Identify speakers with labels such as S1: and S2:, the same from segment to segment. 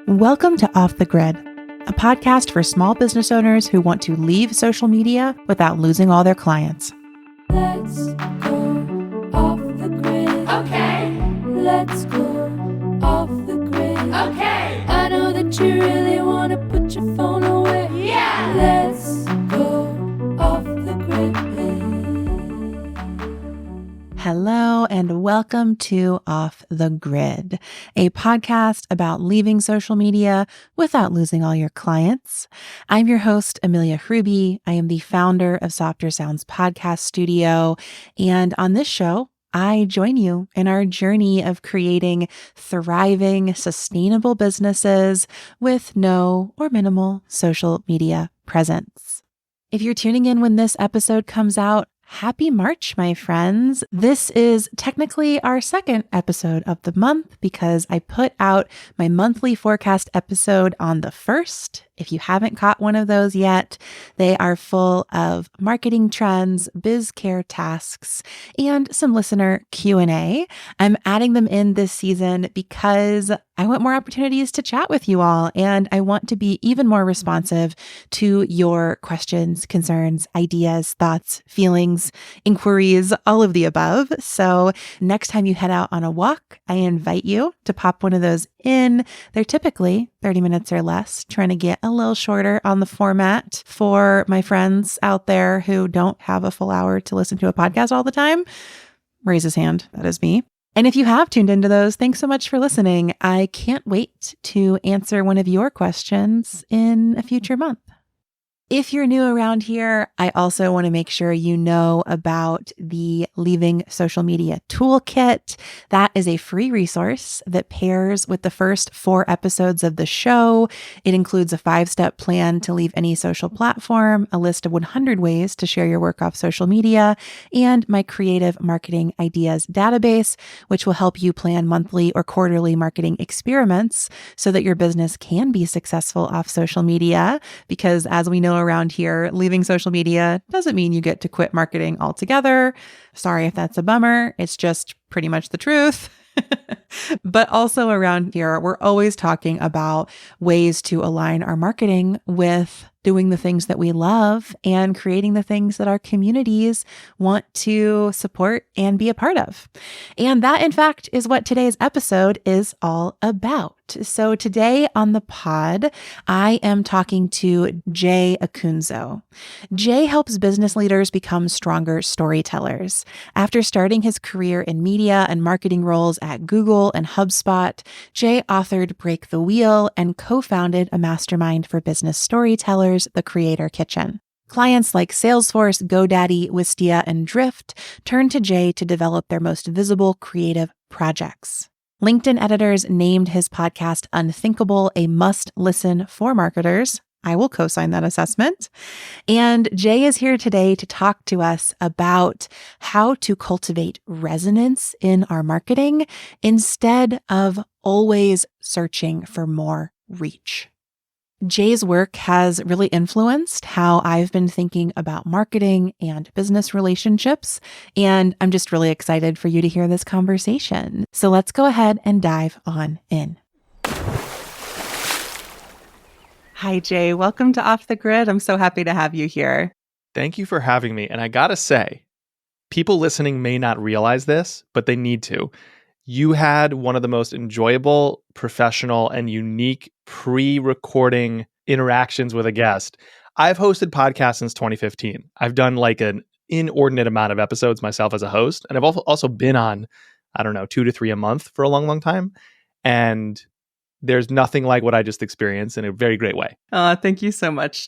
S1: Welcome to Off the Grid, a podcast for small business owners who want to leave social media without losing all their clients.
S2: Let's go off the grid. Okay. Let's go off the grid. Okay. I know that you really want to put your phone away. Yeah. Let's go off the grid.
S1: Hello and welcome to Off the Grid, a podcast about leaving social media without losing all your clients. I'm your host, Amelia Hruby. I am the founder of Softer Sounds Podcast Studio. And on this show, I join you in our journey of creating thriving, sustainable businesses with no or minimal social media presence. If you're tuning in when this episode comes out, happy March, my friends. This is technically our second episode of the month because I put out my monthly forecast episode on the 1st. If you haven't caught one of those yet, they are full of marketing trends, biz care tasks, and some listener Q&A. I'm adding them in this season because I want more opportunities to chat with you all, and I want to be even more responsive to your questions, concerns, ideas, thoughts, feelings, inquiries, all of the above. So next time you head out on a walk, I invite you to pop one of those in. They're typically 30 minutes or less, trying to get a little shorter on the format for my friends out there who don't have a full hour to listen to a podcast all the time. Raise his hand. That is me. And if you have tuned into those, thanks so much for listening. I can't wait to answer one of your questions in a future month. If you're new around here, I also want to make sure you know about the Leaving Social Media Toolkit. That is a free resource that pairs with the first 4 episodes of the show. It includes a 5-step plan to leave any social platform, a list of 100 ways to share your work off social media, and my creative marketing ideas database, which will help you plan monthly or quarterly marketing experiments so that your business can be successful off social media. Because as we know around here, leaving social media doesn't mean you get to quit marketing altogether. Sorry if that's a bummer. It's just pretty much the truth. But also around here, we're always talking about ways to align our marketing with doing the things that we love and creating the things that our communities want to support and be a part of. And that, in fact, is what today's episode is all about. So today on the pod, I am talking to Jay Acunzo. Jay helps business leaders become stronger storytellers. After starting his career in media and marketing roles at Google and HubSpot, Jay authored Break the Wheel and co-founded a mastermind for business storytellers, The Creator Kitchen. Clients like Salesforce, GoDaddy, Wistia, and Drift turn to Jay to develop their most visible creative projects. LinkedIn editors named his podcast Unthinkable a must-listen for marketers. I will co-sign that assessment. And Jay is here today to talk to us about how to cultivate resonance in our marketing instead of always searching for more reach. Jay's work has really influenced how I've been thinking about marketing and business relationships, and I'm just really excited for you to hear this conversation. So let's go ahead and dive on in. Hi, Jay. Welcome to Off the Grid. I'm so happy to have you here.
S3: Thank you for having me. And I gotta say, people listening may not realize this, but they need to. You had one of the most enjoyable, professional, and unique pre-recording interactions with a guest. I've hosted podcasts since 2015. I've done like an inordinate amount of episodes myself as a host. And I've also been on, 2 to 3 a month for a long, long time. And there's nothing like what I just experienced in a very great way.
S1: Thank you so much.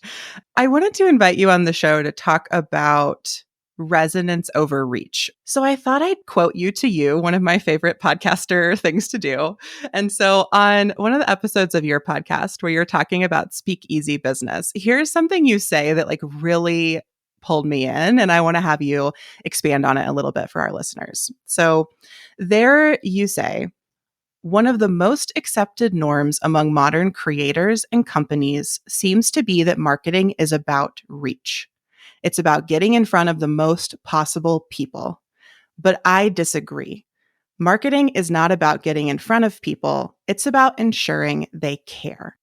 S1: I wanted to invite you on the show to talk about resonance over reach. So I thought I'd quote you to you, one of my favorite podcaster things to do. And so on one of the episodes of your podcast where you're talking about speak easy business, here's something you say that really pulled me in, and I want to have you expand on it a little bit for our listeners. So there you say, one of the most accepted norms among modern creators and companies seems to be that marketing is about reach. It's about getting in front of the most possible people. But I disagree. Marketing is not about getting in front of people. It's about ensuring they care.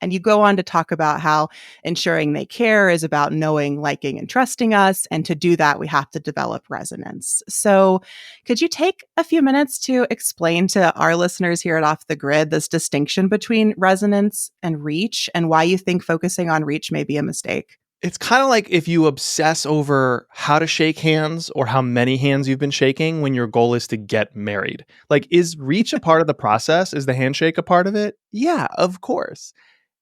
S1: And you go on to talk about how ensuring they care is about knowing, liking, and trusting us. And to do that, we have to develop resonance. So, could you take a few minutes to explain to our listeners here at Off the Grid this distinction between resonance and reach and why you think focusing on reach may be a mistake?
S3: It's kind of like if you obsess over how to shake hands or how many hands you've been shaking when your goal is to get married. Like, is reach a part of the process? Is the handshake a part of it? Yeah, of course.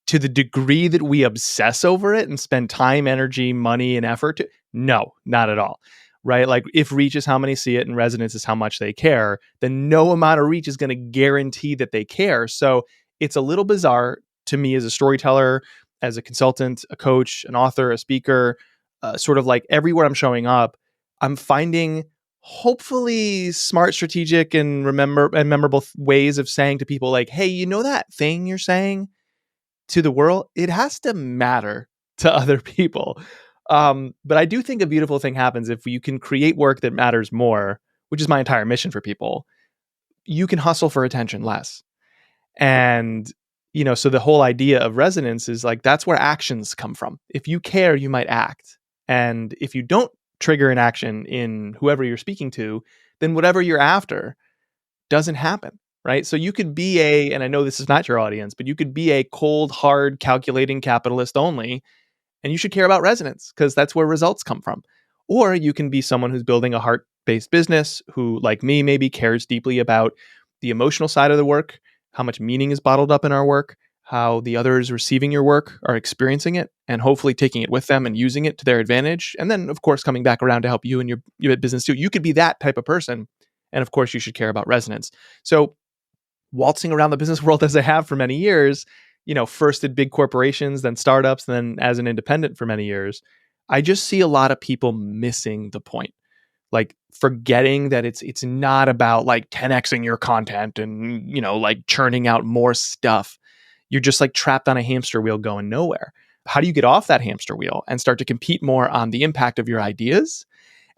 S3: To the degree that we obsess over it and spend time, energy, money, and effort to, no, not at all. Right? Like, if reach is how many see it and resonance is how much they care, then no amount of reach is going to guarantee that they care. So it's a little bizarre to me as a storyteller, as a consultant, a coach, an author, a speaker, sort of like everywhere I'm showing up, I'm finding hopefully smart, strategic, and memorable ways of saying to people like, hey, you know that thing you're saying to the world, it has to matter to other people. But I do think a beautiful thing happens if you can create work that matters more, which is my entire mission for people. You can hustle for attention less. And, so the whole idea of resonance is like, that's where actions come from. If you care, you might act. And if you don't trigger an action in whoever you're speaking to, then whatever you're after doesn't happen. Right. So you could be and I know this is not your audience, but you could be a cold, hard, calculating capitalist only, and you should care about resonance because that's where results come from. Or you can be someone who's building a heart-based business who, like me, maybe cares deeply about the emotional side of the work, how much meaning is bottled up in our work, how the others receiving your work are experiencing it, and hopefully taking it with them and using it to their advantage. And then, of course, coming back around to help you and your business too. You could be that type of person. And of course, you should care about resonance. So waltzing around the business world as I have for many years, first at big corporations, then startups, then as an independent for many years, I just see a lot of people missing the point. Like forgetting that it's not about like 10xing your content and, like churning out more stuff. You're just like trapped on a hamster wheel going nowhere. How do you get off that hamster wheel and start to compete more on the impact of your ideas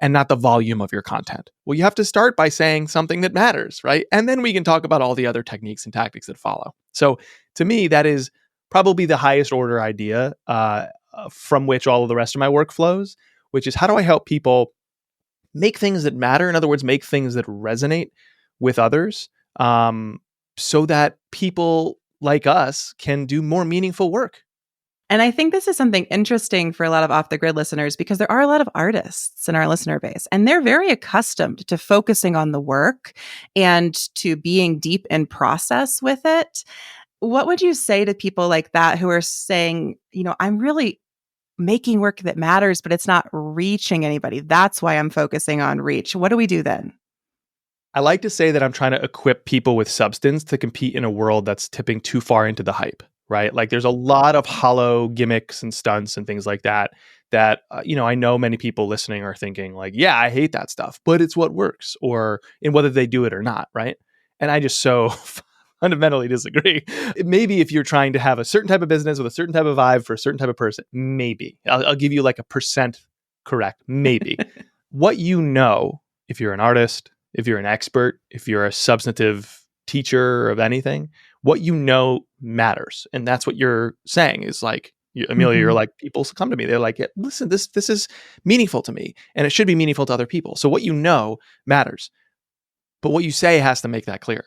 S3: and not the volume of your content? Well, you have to start by saying something that matters, right? And then we can talk about all the other techniques and tactics that follow. So to me, that is probably the highest order idea from which all of the rest of my work flows, which is how do I help people make things that matter? In other words, make things that resonate with others so that people like us can do more meaningful work.
S1: And I think this is something interesting for a lot of Off the Grid listeners because there are a lot of artists in our listener base, and they're very accustomed to focusing on the work and to being deep in process with it. What would you say to people like that who are saying, I'm really making work that matters, but it's not reaching anybody? That's why I'm focusing on reach. What do we do then?
S3: I like to say that I'm trying to equip people with substance to compete in a world that's tipping too far into the hype, right? Like there's a lot of hollow gimmicks and stunts and things like that I know many people listening are thinking like, yeah, I hate that stuff, but it's what works, or in whether they do it or not, right? And I just so fundamentally disagree. Maybe if you're trying to have a certain type of business with a certain type of vibe for a certain type of person, maybe. I'll give you like a percent correct, maybe. What if you're an artist, if you're an expert, if you're a substantive teacher of anything, what matters. And that's what you're saying is like, Amelia, you're like, people come to me. They're like, yeah, listen, this is meaningful to me and it should be meaningful to other people. So what matters. But what you say has to make that clear.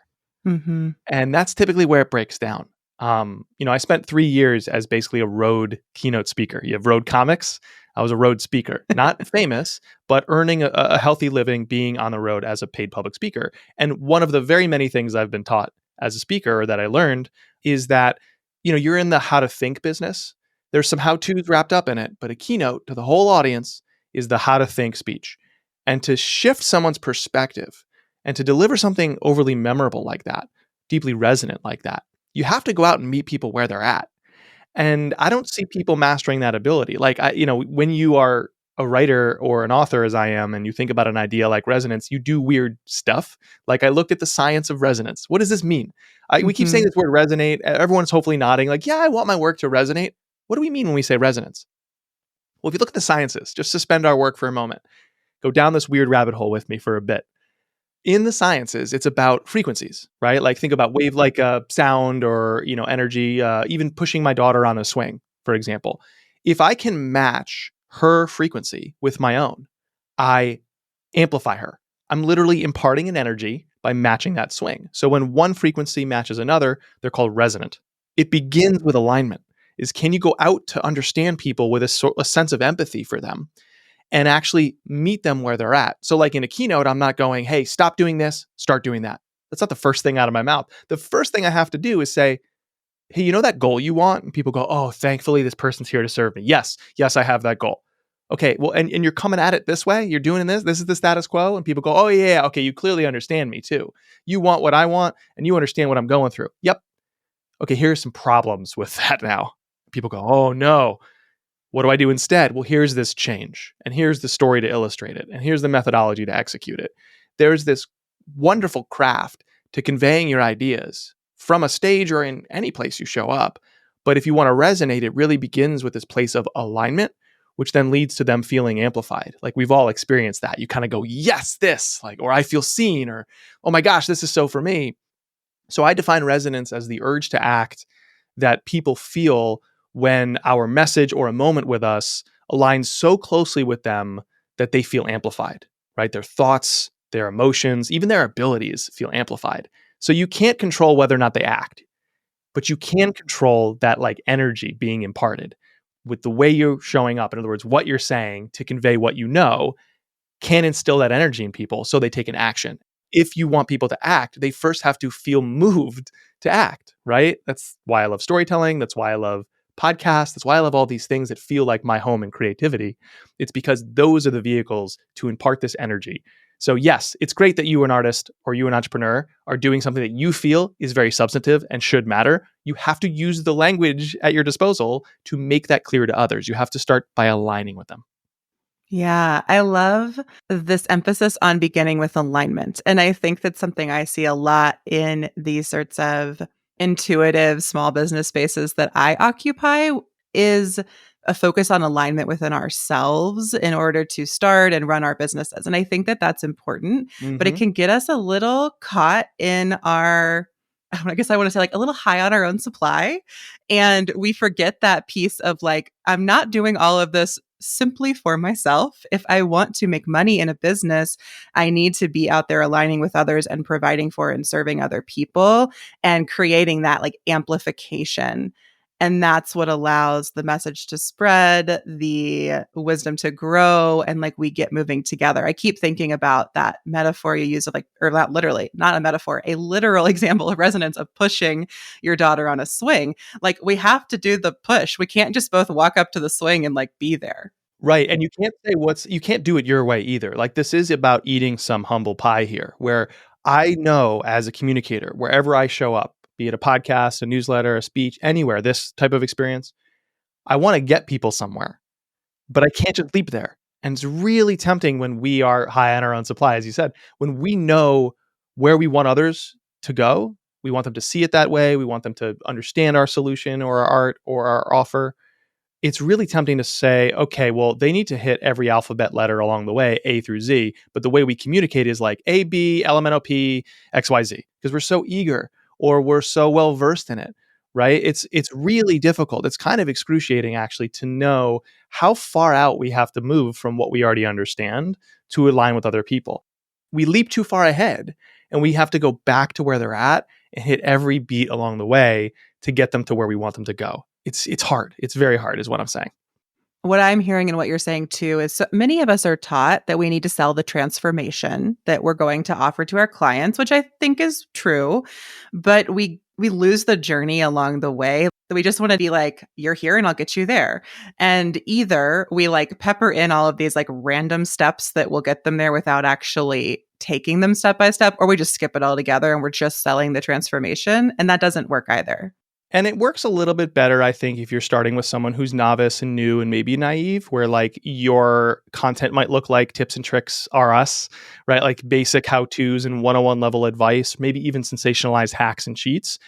S1: Mm-hmm.
S3: And that's typically where it breaks down. I spent 3 years as basically a road keynote speaker. You have road comics. I was a road speaker, not famous, but earning a healthy living being on the road as a paid public speaker. And one of the very many things I've been taught as a speaker or that I learned is that, you're in the how to think business. There's some how-tos wrapped up in it, but a keynote to the whole audience is the how to think speech. And to shift someone's perspective and to deliver something overly memorable like that, deeply resonant like that, you have to go out and meet people where they're at. And I don't see people mastering that ability. Like, when you are a writer or an author, as I am, and you think about an idea like resonance, you do weird stuff. Like I looked at the science of resonance. What does this mean? We keep saying this word resonate. Everyone's hopefully nodding like, yeah, I want my work to resonate. What do we mean when we say resonance? Well, if you look at the sciences, just suspend our work for a moment, go down this weird rabbit hole with me for a bit. In the sciences, it's about frequencies, right? Like think about wave like sound or energy. Even pushing my daughter on a swing, for example. If I can match her frequency with my own, I amplify her. I'm literally imparting an energy by matching that swing. So when one frequency matches another, they're called resonant. It begins with alignment. Is can you go out to understand people with a sense of empathy for them and actually meet them where they're at? So like in a keynote, I'm not going, hey, stop doing this, start doing that. That's not the first thing out of my mouth. The first thing I have to do is say, hey, you know that goal you want? And people go, oh, thankfully this person's here to serve me. Yes, I have that goal. Okay, well, and you're coming at it this way? You're doing this is the status quo? And people go, oh, yeah, okay, you clearly understand me too. You want what I want, and you understand what I'm going through. Yep. Okay, here's some problems with that now. People go, oh, no. What do I do instead? Well, here's this change, and here's the story to illustrate it, and here's the methodology to execute it. There's this wonderful craft to conveying your ideas from a stage or in any place you show up. But if you want to resonate, it really begins with this place of alignment, which then leads to them feeling amplified. Like we've all experienced that. You kind of go, yes, this, like, or I feel seen, or oh my gosh, this is so for me. So I define resonance as the urge to act that people feel when our message or a moment with us aligns so closely with them that they feel amplified, right? Their thoughts, their emotions, even their abilities feel amplified. So you can't control whether or not they act, but you can control that like energy being imparted with the way you're showing up. In other words, what you're saying to convey what you know can instill that energy in people so they take an action. If you want people to act, they first have to feel moved to act, right? That's why I love storytelling. That's why I love podcasts. That's why I love all these things that feel like my home and creativity. It's because those are the vehicles to impart this energy. So, yes, it's great that you, an artist or you, an entrepreneur, are doing something that you feel is very substantive and should matter. You have to use the language at your disposal to make that clear to others. You have to start by aligning with them.
S1: Yeah, I love this emphasis on beginning with alignment. And I think that's something I see a lot in these sorts of intuitive small business spaces that I occupy is a focus on alignment within ourselves in order to start and run our businesses. And I think that that's important, but it
S3: Mm-hmm.
S1: can get us a little caught in our I guess I want to say like a little high on our own supply. And we forget that piece of like, I'm not doing all of this simply for myself. If I want to make money in a business, I need to be out there aligning with others and providing for and serving other people and creating that like amplification. And that's what allows the message to spread, the wisdom to grow, and like we get moving together. I keep thinking about that metaphor you use of like, or not literally, not a metaphor, a literal example of resonance of pushing your daughter on a swing. Like we have to do the push. We can't just both walk up to the swing and like be there.
S3: Right. And you can't say you can't do it your way either. Like this is about eating some humble pie here, where I know as a communicator, wherever I show up, be it a podcast, a newsletter, a speech, anywhere, this type of experience, I want to get people somewhere, but I can't just leap there. And it's really tempting when we are high on our own supply, as you said, when we know where we want others to go, we want them to see it that way. We want them to understand our solution or our art or our offer. It's really tempting to say, okay, well, they need to hit every alphabet letter along the way, A through Z. But the way we communicate is like A, B, LMNOP, XYZ, because we're so eager or we're so well versed in it, right? It's really difficult. It's kind of excruciating actually to know how far out we have to move from what we already understand to align with other people. We leap too far ahead and we have to go back to where they're at and hit every beat along the way to get them to where we want them to go. It's hard. It's very hard is what I'm saying.
S1: What I'm hearing and what you're saying too is so many of us are taught that we need to sell the transformation that we're going to offer to our clients, which I think is true, but we lose the journey along the way. We just want to be like, you're here and I'll get you there. And either we like pepper in all of these like random steps that will get them there without actually taking them step by step, or we just skip it all together and we're just selling the transformation. And that doesn't work either.
S3: And it works a little bit better, I think, if you're starting with someone who's novice and new and maybe naive, where like your content might look like tips and tricks are us, right? Like basic how-tos and 101 level advice, maybe even sensationalized hacks and cheats,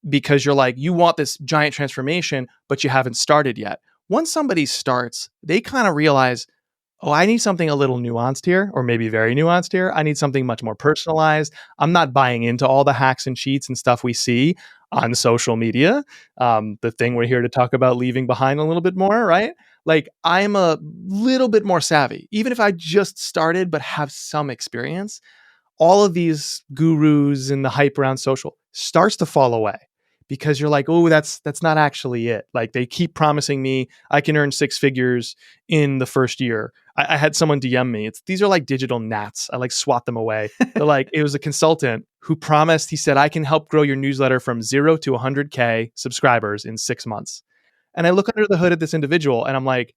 S3: because you're like, you want this giant transformation, but you haven't started yet. Once somebody starts, they kind of realize, oh, I need something a little nuanced here, or maybe very nuanced here. I need something much more personalized. I'm not buying into all the hacks and cheats and stuff we see on social media. The thing we're here to talk about leaving behind a little bit more, right? Like I'm a little bit more savvy, even if I just started but have some experience. All of these gurus and the hype around social starts to fall away because you're like, oh, that's not actually it. Like they keep promising me I can earn six figures in the first year. I had someone DM me. These are like digital gnats. I like swat them away. They're like, it was a consultant who promised, he said, I can help grow your newsletter from 0 to 100K subscribers in 6 months. And I look under the hood at this individual and I'm like,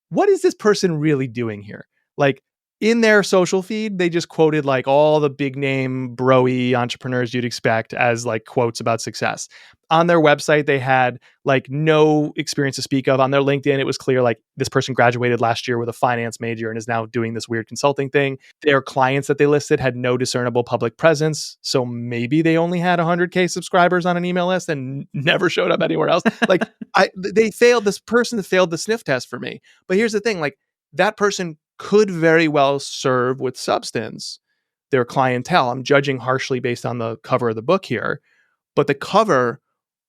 S3: what is this person really doing here? Like in their social feed, they just quoted like all the big name broy entrepreneurs you'd expect as like quotes about success. On their website, they had like no experience to speak of. On their LinkedIn, it was clear like this person graduated last year with a finance major and is now doing this weird consulting thing. Their clients that they listed had no discernible public presence. So maybe they only had 100K subscribers on an email list and never showed up anywhere else. Like they failed. This person failed the sniff test for me. But here's the thing, like that person could very well serve with substance their clientele. I'm judging harshly based on the cover of the book here, but the cover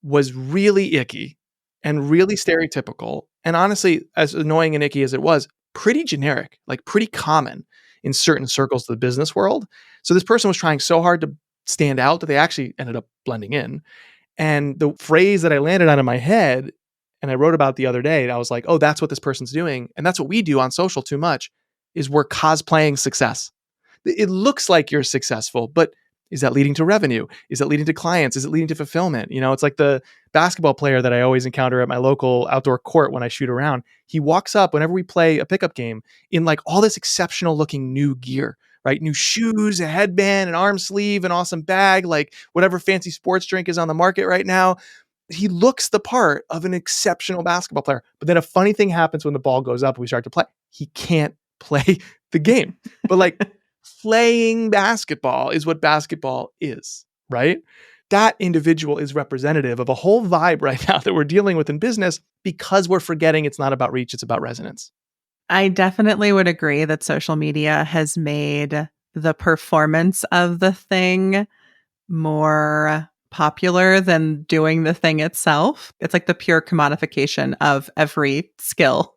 S3: was really icky and really stereotypical. And honestly, as annoying and icky as it was, pretty generic, like pretty common in certain circles of the business world. So this person was trying so hard to stand out that they actually ended up blending in. And the phrase that I landed on in my head and I wrote about the other day, and I was like, oh, that's what this person's doing. And that's what we do on social too much is we're cosplaying success. It looks like you're successful, but is that leading to revenue? Is that leading to clients? Is it leading to fulfillment? You know, it's like the basketball player that I always encounter at my local outdoor court when I shoot around. He walks up whenever we play a pickup game in like all this exceptional looking new gear, right? New shoes, a headband, an arm sleeve, an awesome bag, like whatever fancy sports drink is on the market right now. He looks the part of an exceptional basketball player. But then a funny thing happens when the ball goes up and we start to play. He can't play the game. But like playing basketball is what basketball is, right? That individual is representative of a whole vibe right now that we're dealing with in business because we're forgetting it's not about reach, it's about resonance.
S1: I definitely would agree that social media has made the performance of the thing more popular than doing the thing itself. It's like the pure commodification of every skill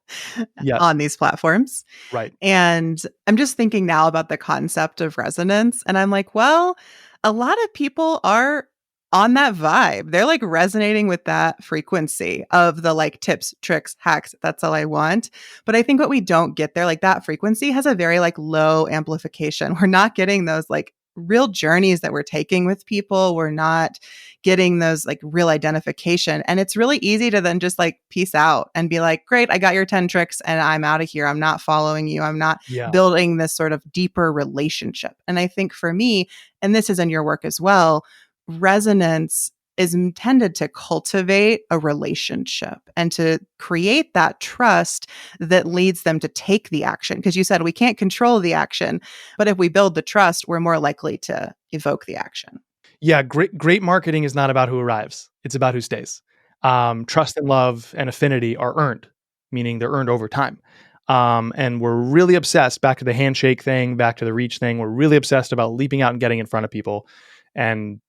S3: Yes,
S1: on these platforms.
S3: right.
S1: And I'm just thinking now about the concept of resonance. And I'm like, well, a lot of people are on that vibe. They're like resonating with that frequency of the like tips, tricks, hacks. That's all I want. But I think what we don't get there, like that frequency has a very like low amplification. We're not getting those like real journeys that we're taking with people. We're not getting those like real identification. And it's really easy to then just like peace out and be like, great, I got your 10 tricks and I'm out of here. I'm not following you. I'm not
S3: Yeah.
S1: building this sort of deeper relationship. And I think for me, and this is in your work as well, resonance is intended to cultivate a relationship and to create that trust that leads them to take the action. Because you said we can't control the action, but if we build the trust, we're more likely to evoke the action.
S3: Yeah, great marketing is not about who arrives. It's about who stays. Trust and love and affinity are earned, meaning they're earned over time. And we're really obsessed, back to the handshake thing, back to the reach thing, we're really obsessed about leaping out and getting in front of people. And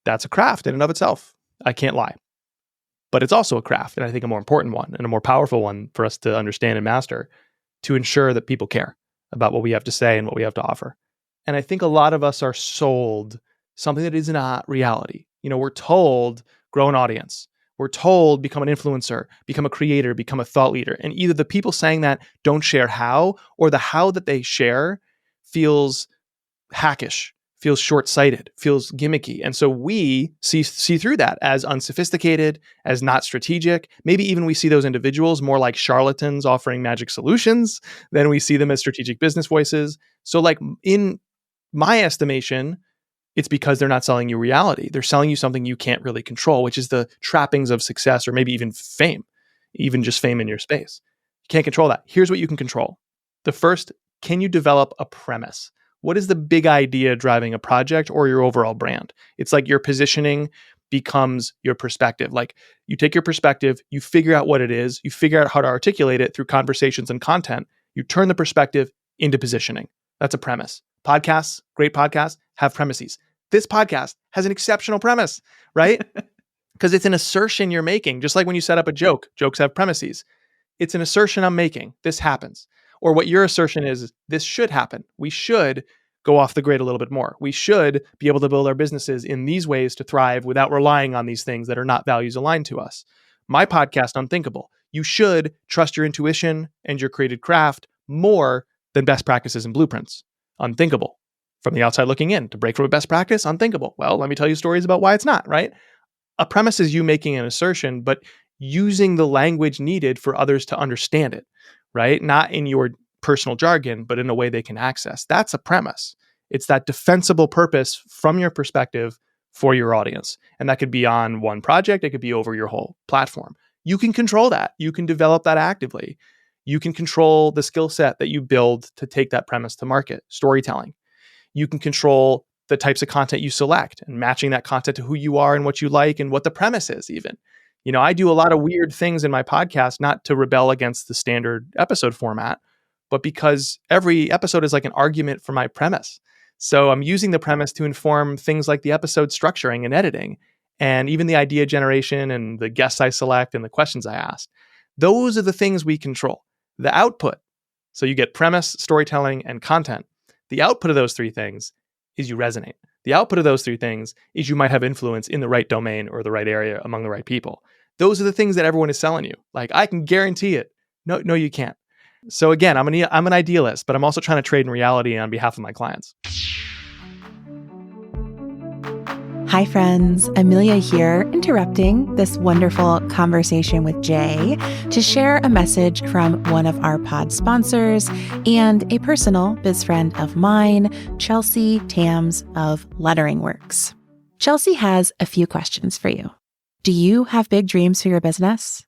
S3: that's a craft in and of itself. I can't lie. But it's also a craft, and I think a more important one and a more powerful one for us to understand and master to ensure that people care about what we have to say and what we have to offer. And I think a lot of us are sold something that is not reality. You know, we're told grow an audience. We're told become an influencer, become a creator, become a thought leader. And either the people saying that don't share how, or the how that they share feels hackish, feels short-sighted, feels gimmicky. And so we see through that as unsophisticated, as not strategic. Maybe even we see those individuals more like charlatans offering magic solutions than we see them as strategic business voices. So like in my estimation, it's because they're not selling you reality. They're selling you something you can't really control, which is the trappings of success or maybe even fame, even just fame in your space. You can't control that. Here's what you can control. The first, can you develop a premise? What is the big idea driving a project or your overall brand? It's like your positioning becomes your perspective. Like you take your perspective, you figure out what it is, you figure out how to articulate it through conversations and content. You turn the perspective into positioning. That's a premise. Podcasts, great podcasts, have premises. This podcast has an exceptional premise, right? Because it's an assertion you're making, just like when you set up a joke. Jokes have premises. It's an assertion I'm making. This happens. Or what your assertion is this should happen. We should go off the grid a little bit more. We should be able to build our businesses in these ways to thrive without relying on these things that are not values aligned to us. My podcast, Unthinkable. You should trust your intuition and your created craft more than best practices and blueprints. Unthinkable. From the outside looking in, to break from a best practice, unthinkable. Well, let me tell you stories about why it's not, right? A premise is you making an assertion, but using the language needed for others to understand it, right? Not in your personal jargon, but in a way they can access. That's a premise. It's that defensible purpose from your perspective for your audience. And that could be on one project, it could be over your whole platform. You can control that. You can develop that actively. You can control the skill set that you build to take that premise to market, storytelling. You can control the types of content you select and matching that content to who you are and what you like and what the premise is even. I do a lot of weird things in my podcast, not to rebel against the standard episode format, but because every episode is like an argument for my premise. So I'm using the premise to inform things like the episode structuring and editing, and even the idea generation and the guests I select and the questions I ask. Those are the things we control. The output. So you get premise, storytelling, and content. The output of those three things is you resonate. The output of those three things is you might have influence in the right domain or the right area among the right people. Those are the things that everyone is selling you. Like, I can guarantee it. No, you can't. So again, I'm an idealist, but I'm also trying to trade in reality on behalf of my clients.
S1: Hi, friends. Amelia here, interrupting this wonderful conversation with Jay to share a message from one of our pod sponsors and a personal biz friend of mine, Chelsea Tams of Lettering Works. Chelsea has a few questions for you. Do you have big dreams for your business?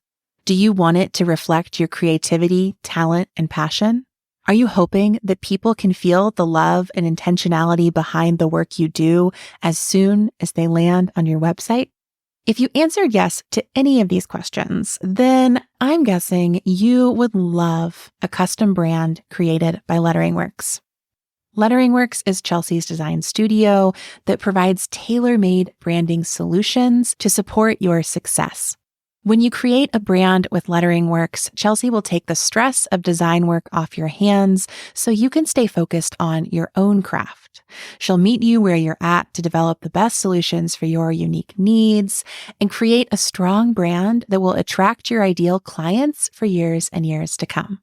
S1: Do you want it to reflect your creativity, talent, and passion? Are you hoping that people can feel the love and intentionality behind the work you do as soon as they land on your website? If you answered yes to any of these questions, then I'm guessing you would love a custom brand created by Lettering Works. Lettering Works is Chelsea's design studio that provides tailor-made branding solutions to support your success. When you create a brand with Lettering Works, Chelsea will take the stress of design work off your hands so you can stay focused on your own craft. She'll meet you where you're at to develop the best solutions for your unique needs and create a strong brand that will attract your ideal clients for years and years to come.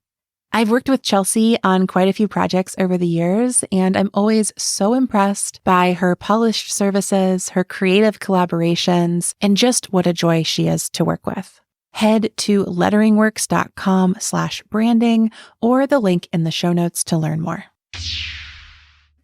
S1: I've worked with Chelsea on quite a few projects over the years, and I'm always so impressed by her polished services, her creative collaborations, and just what a joy she is to work with. Head to letteringworks.com/branding or the link in the show notes to learn more.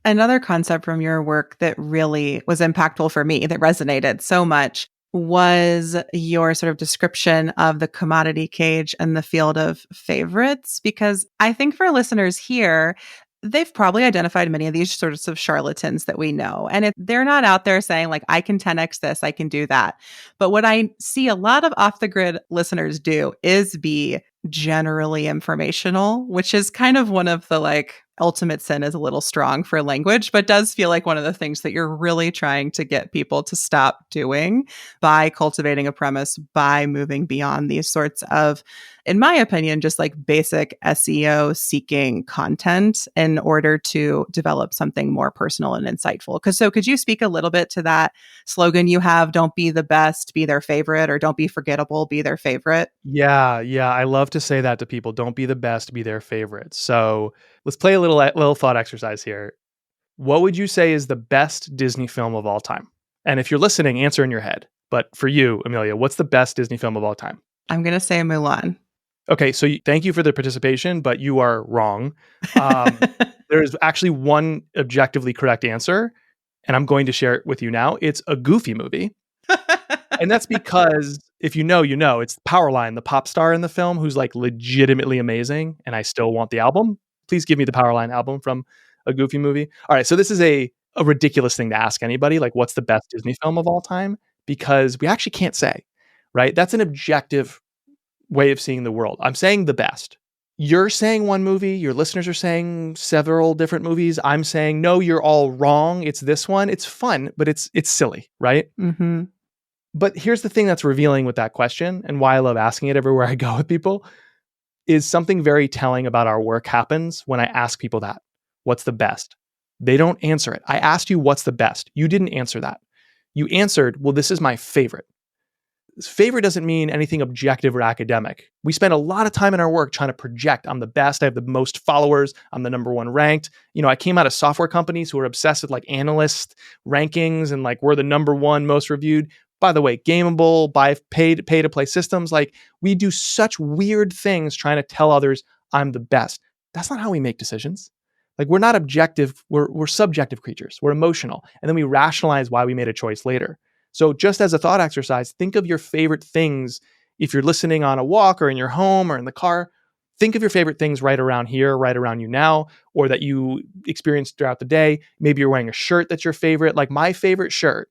S1: Another concept from your work that really was impactful for me, that resonated so much, was your sort of description of the commodity cage and the field of favorites. Because I think for listeners here, they've probably identified many of these sorts of charlatans that we know. And they're not out there saying like, I can 10x this, I can do that. But what I see a lot of off the grid listeners do is be generally informational, which is kind of one of the ultimate sin is a little strong for language, but does feel like one of the things that you're really trying to get people to stop doing by cultivating a premise, by moving beyond these sorts of, in my opinion, just like basic SEO seeking content in order to develop something more personal and insightful. So could you speak a little bit to that slogan you have, don't be the best, be their favorite, or don't be forgettable, be their favorite?
S3: Yeah. I love to say that to people. Don't be the best, be their favorite. So let's play a little thought exercise here. What would you say is the best Disney film of all time? And if you're listening, answer in your head. But for you, Amelia, what's the best Disney film of all time?
S1: I'm going to say Mulan.
S3: Okay, so thank you for the participation, but you are wrong. There is actually one objectively correct answer, and I'm going to share it with you now. It's a Goofy movie. And that's because if you know, it's Powerline, the pop star in the film, who's like legitimately amazing, and I still want the album. Please give me the Powerline album from a Goofy movie. All right, so this is a ridiculous thing to ask anybody, like what's the best Disney film of all time? Because we actually can't say, right? That's an objective way of seeing the world. I'm saying the best. You're saying one movie, your listeners are saying several different movies. I'm saying, no, you're all wrong. It's this one. It's fun, but it's silly, right?
S1: Mm-hmm.
S3: But here's the thing that's revealing with that question, and why I love asking it everywhere I go with people, is something very telling about our work happens when I ask people that. What's the best? They don't answer it. I asked you, what's the best? You didn't answer that. You answered, well, this is my favorite. Favorite doesn't mean anything objective or academic. We spend a lot of time in our work trying to project, I'm the best, I have the most followers, I'm the number one ranked. I came out of software companies who are obsessed with like analyst rankings and like we're the number one most reviewed. By the way, gameable, buy pay to play systems. Like we do such weird things trying to tell others I'm the best. That's not how we make decisions. Like we're not objective, we're subjective creatures. We're emotional. And then we rationalize why we made a choice later. So just as a thought exercise, think of your favorite things. If you're listening on a walk or in your home or in the car, think of your favorite things right around here, right around you now, or that you experienced throughout the day. Maybe you're wearing a shirt that's your favorite. Like my favorite shirt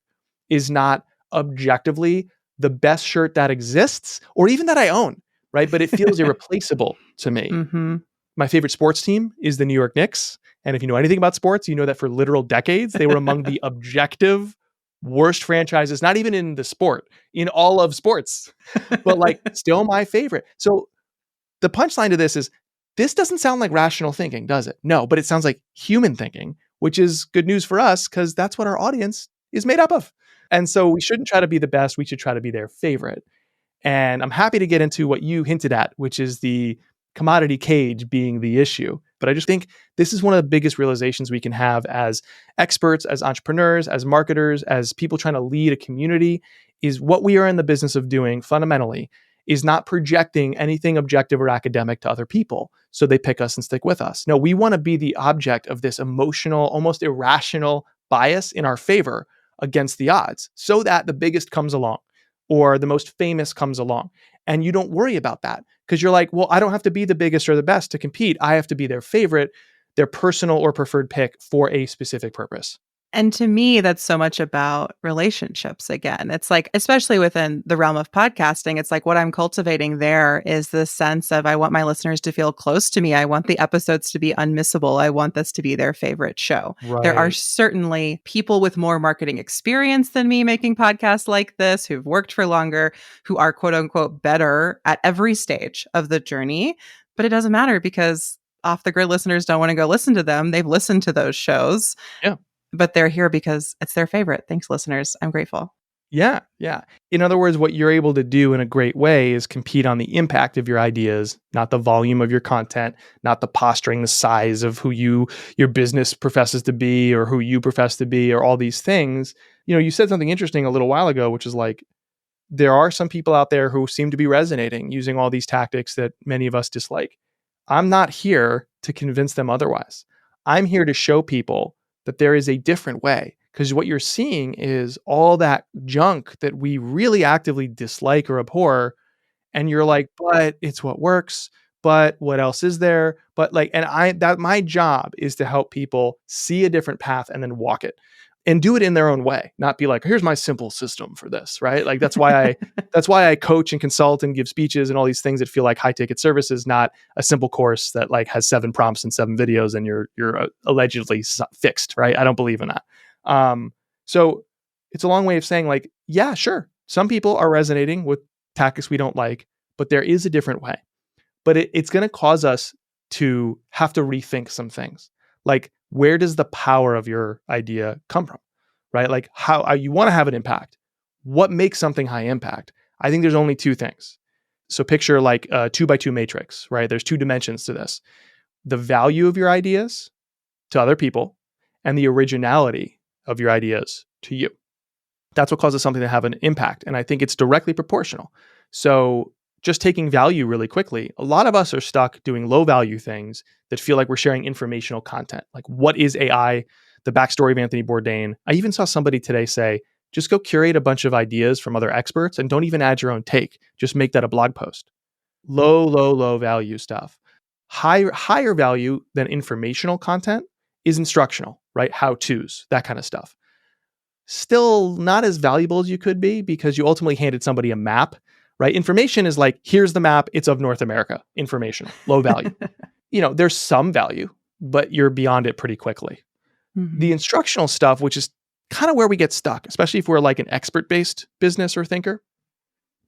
S3: is not objectively the best shirt that exists or even that I own, right? But it feels irreplaceable to me.
S1: Mm-hmm.
S3: My favorite sports team is the New York Knicks. And if you know anything about sports, you know that for literal decades, they were among the objective worst franchises, not even in the sport, in all of sports, but like still my favorite. So the punchline to this doesn't sound like rational thinking, does it? No, but it sounds like human thinking, which is good news for us because that's what our audience is made up of. And so we shouldn't try to be the best. We should try to be their favorite. And I'm happy to get into what you hinted at, which is the commodity cage being the issue. But I just think this is one of the biggest realizations we can have as experts, as entrepreneurs, as marketers, as people trying to lead a community, is what we are in the business of doing fundamentally is not projecting anything objective or academic to other people so they pick us and stick with us. No, we want to be the object of this emotional, almost irrational bias in our favor against the odds so that the biggest comes along or the most famous comes along. And you don't worry about that because you're like, well, I don't have to be the biggest or the best to compete. I have to be their favorite, their personal or preferred pick for a specific purpose.
S1: And to me, that's so much about relationships again. It's like, especially within the realm of podcasting, it's like what I'm cultivating there is this sense of I want my listeners to feel close to me. I want the episodes to be unmissable. I want this to be their favorite show.
S3: Right.
S1: There are certainly people with more marketing experience than me making podcasts like this, who've worked for longer, who are quote unquote better at every stage of the journey. But it doesn't matter because off the grid listeners don't want to go listen to them. They've listened to those shows.
S3: Yeah.
S1: But they're here because it's their favorite. Thanks, listeners. I'm grateful.
S3: Yeah. Yeah. In other words, what you're able to do in a great way is compete on the impact of your ideas, not the volume of your content, not the posturing, the size of who your business professes to be or who you profess to be or all these things. You said something interesting a little while ago, which is like, there are some people out there who seem to be resonating using all these tactics that many of us dislike. I'm not here to convince them otherwise. I'm here to show people that there is a different way. Because what you're seeing is all that junk that we really actively dislike or abhor. And you're like, but it's what works. But what else is there? But like, my job is to help people see a different path and then walk it and do it in their own way, not be like, here's my simple system for this, right? Like that's why I coach and consult and give speeches and all these things that feel like high ticket services, not a simple course that like has 7 prompts and 7 videos and you're allegedly fixed, right? I don't believe in that. So it's a long way of saying like, yeah, sure. Some people are resonating with tactics we don't like, but there is a different way. But it's going to cause us to have to rethink some things. Like, where does the power of your idea come from, right? Like how you want to have an impact. What makes something high impact? I think there's only 2 things. So picture like a 2x2 matrix, right? There's 2 dimensions to this. The value of your ideas to other people and the originality of your ideas to you. That's what causes something to have an impact. And I think it's directly proportional. So just taking value really quickly, a lot of us are stuck doing low value things that feel like we're sharing informational content. Like, what is AI? The backstory of Anthony Bourdain. I even saw somebody today say, just go curate a bunch of ideas from other experts and don't even add your own take. Just make that a blog post. Low value stuff. Higher value than informational content is instructional, right? How-tos, that kind of stuff. Still not as valuable as you could be because you ultimately handed somebody a map right? Information is like, here's the map. It's of North America. Informational, low value. There's some value, but you're beyond it pretty quickly. The instructional stuff, which is kind of where we get stuck, especially if we're like an expert-based business or thinker,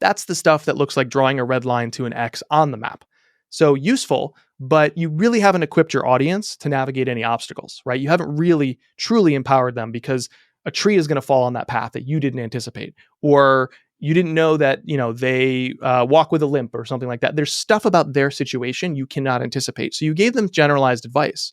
S3: that's the stuff that looks like drawing a red line to an X on the map. So useful, but you really haven't equipped your audience to navigate any obstacles, right? You haven't really truly empowered them because a tree is going to fall on that path that you didn't anticipate, or you didn't know that, they walk with a limp or something like that. There's stuff about their situation you cannot anticipate. So you gave them generalized advice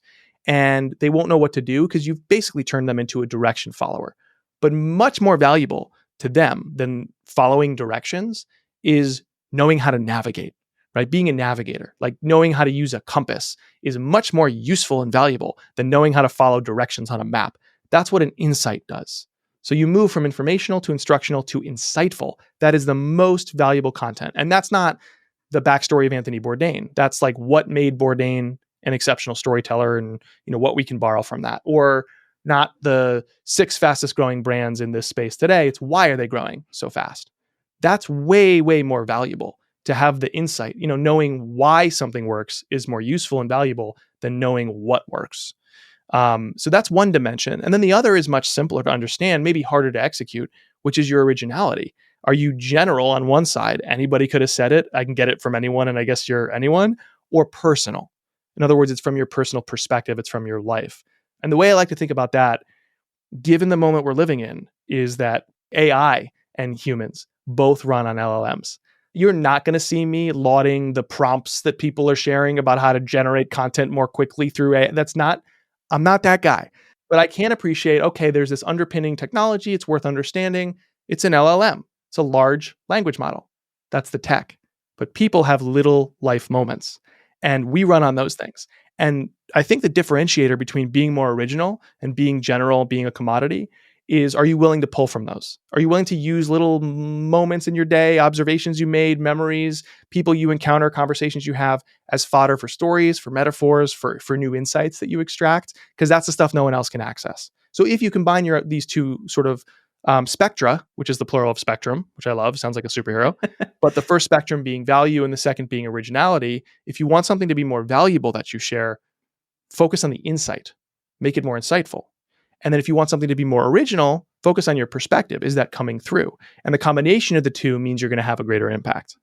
S3: and they won't know what to do because you've basically turned them into a direction follower. But much more valuable to them than following directions is knowing how to navigate, right? Being a navigator, like knowing how to use a compass is much more useful and valuable than knowing how to follow directions on a map. That's what an insight does. So you move from informational to instructional to insightful. That is the most valuable content. And that's not the backstory of Anthony Bourdain. That's like what made Bourdain an exceptional storyteller and what we can borrow from that. Or not the 6 fastest growing brands in this space today. It's why are they growing so fast? That's way, way more valuable to have the insight. Knowing why something works is more useful and valuable than knowing what works. So that's one dimension. And then the other is much simpler to understand, maybe harder to execute, which is your originality. Are you general on one side? Anybody could have said it. I can get it from anyone, and I guess you're anyone, or personal. In other words, it's from your personal perspective. It's from your life. And the way I like to think about that, given the moment we're living in, is that AI and humans both run on LLMs. You're not going to see me lauding the prompts that people are sharing about how to generate content more quickly through AI. I'm not that guy. But I can appreciate, okay, there's this underpinning technology. It's worth understanding. It's an LLM. It's a large language model. That's the tech. But people have little life moments. And we run on those things. And I think the differentiator between being more original and being general, being a commodity, is, are you willing to pull from those? Are you willing to use little moments in your day, observations you made, memories, people you encounter, conversations you have as fodder for stories, for metaphors, for new insights that you extract? Because that's the stuff no one else can access. So if you combine these two sort of spectra, which is the plural of spectrum, which I love, sounds like a superhero, but the first spectrum being value and the second being originality, if you want something to be more valuable that you share, focus on the insight, make it more insightful. And then if you want something to be more original, focus on your perspective. Is that coming through? And the combination of the two means you're going to have a greater impact.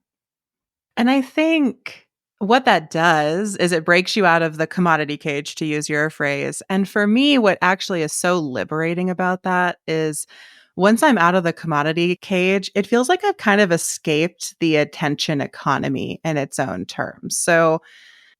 S1: And I think what that does is it breaks you out of the commodity cage, to use your phrase. And for me, what actually is so liberating about that is once I'm out of the commodity cage, it feels like I've kind of escaped the attention economy in its own terms. So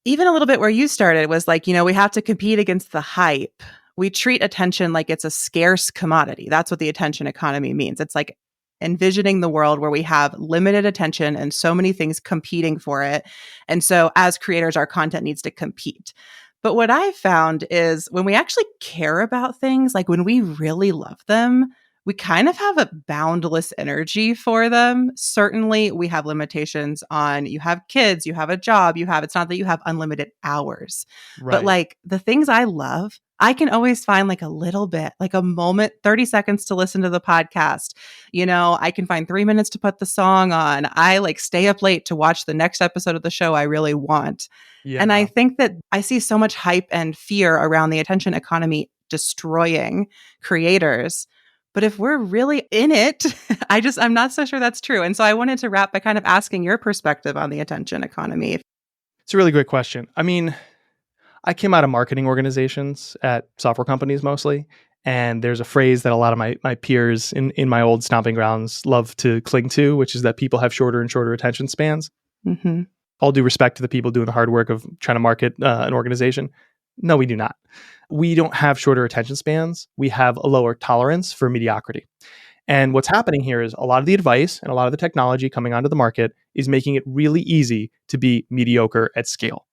S1: even a little bit where you started was like, we have to compete against the hype. We treat attention like it's a scarce commodity. That's what the attention economy means. It's like envisioning the world where we have limited attention and so many things competing for it. And so as creators, our content needs to compete. But what I found is when we actually care about things, like when we really love them, we kind of have a boundless energy for them. Certainly, we have limitations on you have kids, you have a job, it's not that you have unlimited hours.
S3: Right.
S1: But like the things I love, I can always find like a little bit, like a moment, 30 seconds to listen to the podcast. I can find 3 minutes to put the song on. I like stay up late to watch the next episode of the show I really want.
S3: Yeah.
S1: And I think that I see so much hype and fear around the attention economy destroying creators. But if we're really in it, I'm not so sure that's true. And so I wanted to wrap by kind of asking your perspective on the attention economy.
S3: It's a really great question. I mean, I came out of marketing organizations at software companies mostly. And there's a phrase that a lot of my peers in my old stomping grounds love to cling to, which is that people have shorter and shorter attention spans.
S1: Mm-hmm.
S3: All due respect to the people doing the hard work of trying to market an organization. No, we do not. We don't have shorter attention spans. We have a lower tolerance for mediocrity. And what's happening here is a lot of the advice and a lot of the technology coming onto the market is making it really easy to be mediocre at scale.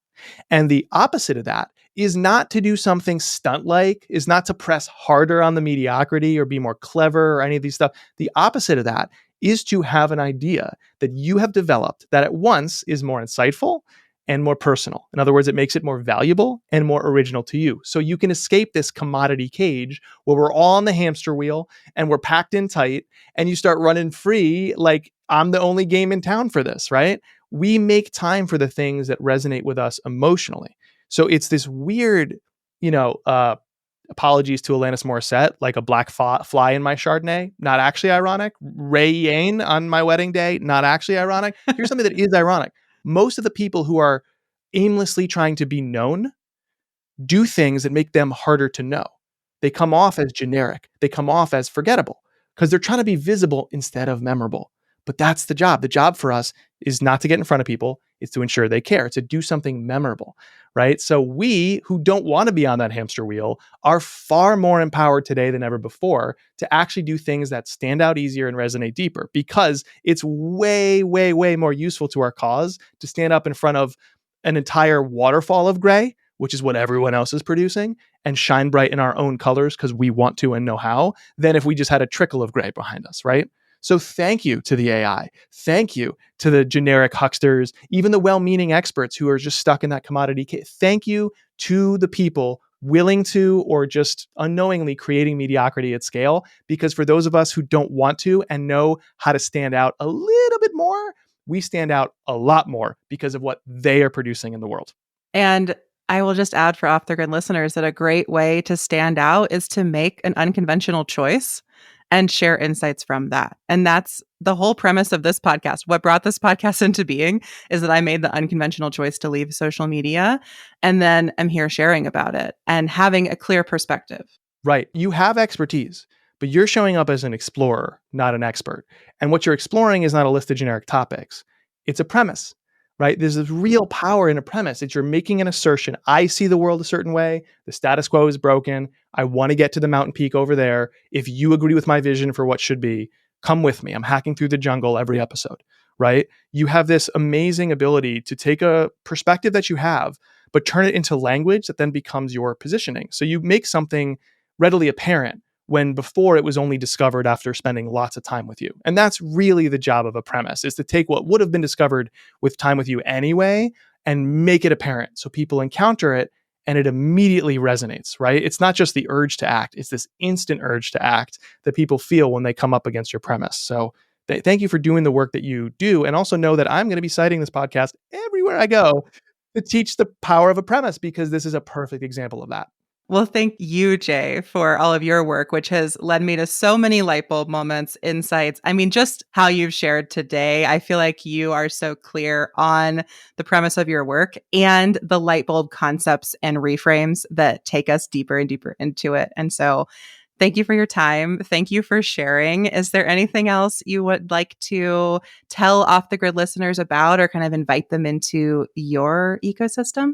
S3: And the opposite of that is not to do something stunt-like, is not to press harder on the mediocrity or be more clever or any of these stuff. The opposite of that is to have an idea that you have developed that at once is more insightful and more personal. In other words, it makes it more valuable and more original to you. So you can escape this commodity cage where we're all on the hamster wheel and we're packed in tight and you start running free like I'm the only game in town for this, right? We make time for the things that resonate with us emotionally. So it's this weird, apologies to Alanis Morissette, like a black fly in my Chardonnay, not actually ironic. Ray Yane on my wedding day, not actually ironic. Here's something that is ironic. Most of the people who are aimlessly trying to be known do things that make them harder to know. They come off as generic. They come off as forgettable because they're trying to be visible instead of memorable. But that's the job. The job for us is not to get in front of people. It's to ensure they care, to do something memorable, right? So we who don't want to be on that hamster wheel are far more empowered today than ever before to actually do things that stand out easier and resonate deeper, because it's way, way, way more useful to our cause to stand up in front of an entire waterfall of gray, which is what everyone else is producing, and shine bright in our own colors because we want to and know how, than if we just had a trickle of gray behind us, right? So thank you to the AI. Thank you to the generic hucksters, even the well-meaning experts who are just stuck in that commodity. Thank you to the people willing to or just unknowingly creating mediocrity at scale, because for those of us who don't want to and know how to stand out a little bit more, we stand out a lot more because of what they are producing in the world.
S1: And I will just add for Off the Grid listeners that a great way to stand out is to make an unconventional choice and share insights from that. And that's the whole premise of this podcast. What brought this podcast into being is that I made the unconventional choice to leave social media, and then I'm here sharing about it and having a clear perspective.
S3: Right. You have expertise, but you're showing up as an explorer, not an expert. And what you're exploring is not a list of generic topics. It's a premise, right? There's this real power in a premise. It's you're making an assertion. I see the world a certain way. The status quo is broken. I want to get to the mountain peak over there. If you agree with my vision for what should be, come with me. I'm hacking through the jungle every episode, right? You have this amazing ability to take a perspective that you have, but turn it into language that then becomes your positioning. So you make something readily apparent when before it was only discovered after spending lots of time with you. And that's really the job of a premise, is to take what would have been discovered with time with you anyway and make it apparent so people encounter it and it immediately resonates, right? It's not just the urge to act, it's this instant urge to act that people feel when they come up against your premise. So thank you for doing the work that you do. And also know that I'm going to be citing this podcast everywhere I go to teach the power of a premise, because this is a perfect example of that.
S1: Well, thank you, Jay, for all of your work, which has led me to so many light bulb moments, insights. I mean, just how you've shared today, I feel like you are so clear on the premise of your work and the light bulb concepts and reframes that take us deeper and deeper into it. And so thank you for your time. Thank you for sharing. Is there anything else you would like to tell Off the Grid listeners about, or kind of invite them into your ecosystem?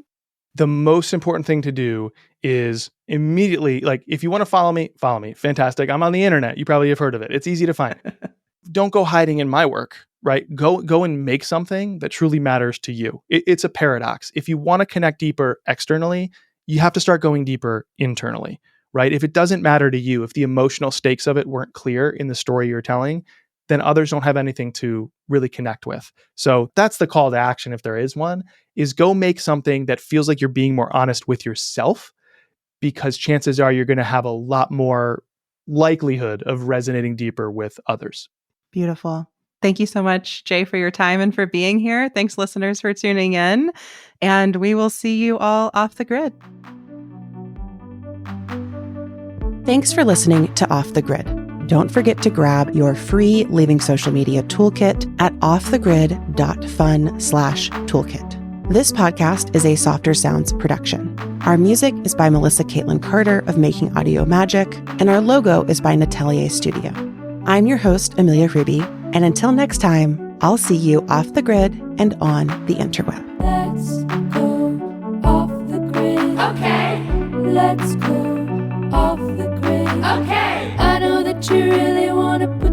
S3: The most important thing to do is immediately, like, if you want to follow me, fantastic. I'm on the internet. You probably have heard of it. It's easy to find. Don't go hiding in my work, right? Go and make something that truly matters to you. It's a paradox. If you want to connect deeper externally, you have to start going deeper internally, right? If it doesn't matter to you, if the emotional stakes of it weren't clear in the story you're telling, then others don't have anything to really connect with. So that's the call to action, if there is one, is go make something that feels like you're being more honest with yourself, because chances are you're going to have a lot more likelihood of resonating deeper with others.
S1: Beautiful. Thank you so much, Jay, for your time and for being here. Thanks, listeners, for tuning in. And we will see you all off the grid. Thanks for listening to Off the Grid. Don't forget to grab your free Leaving Social Media toolkit at offthegrid.fun/toolkit. This podcast is a Softer Sounds production. Our music is by Melissa Caitlin Carter of Making Audio Magic, and our logo is by Natelier Studio. I'm your host, Amelia Ruby, and until next time, I'll see you off the grid and on the interweb.
S2: Let's go off the grid. Okay. Let's go off the grid. Okay. I know that you really want to put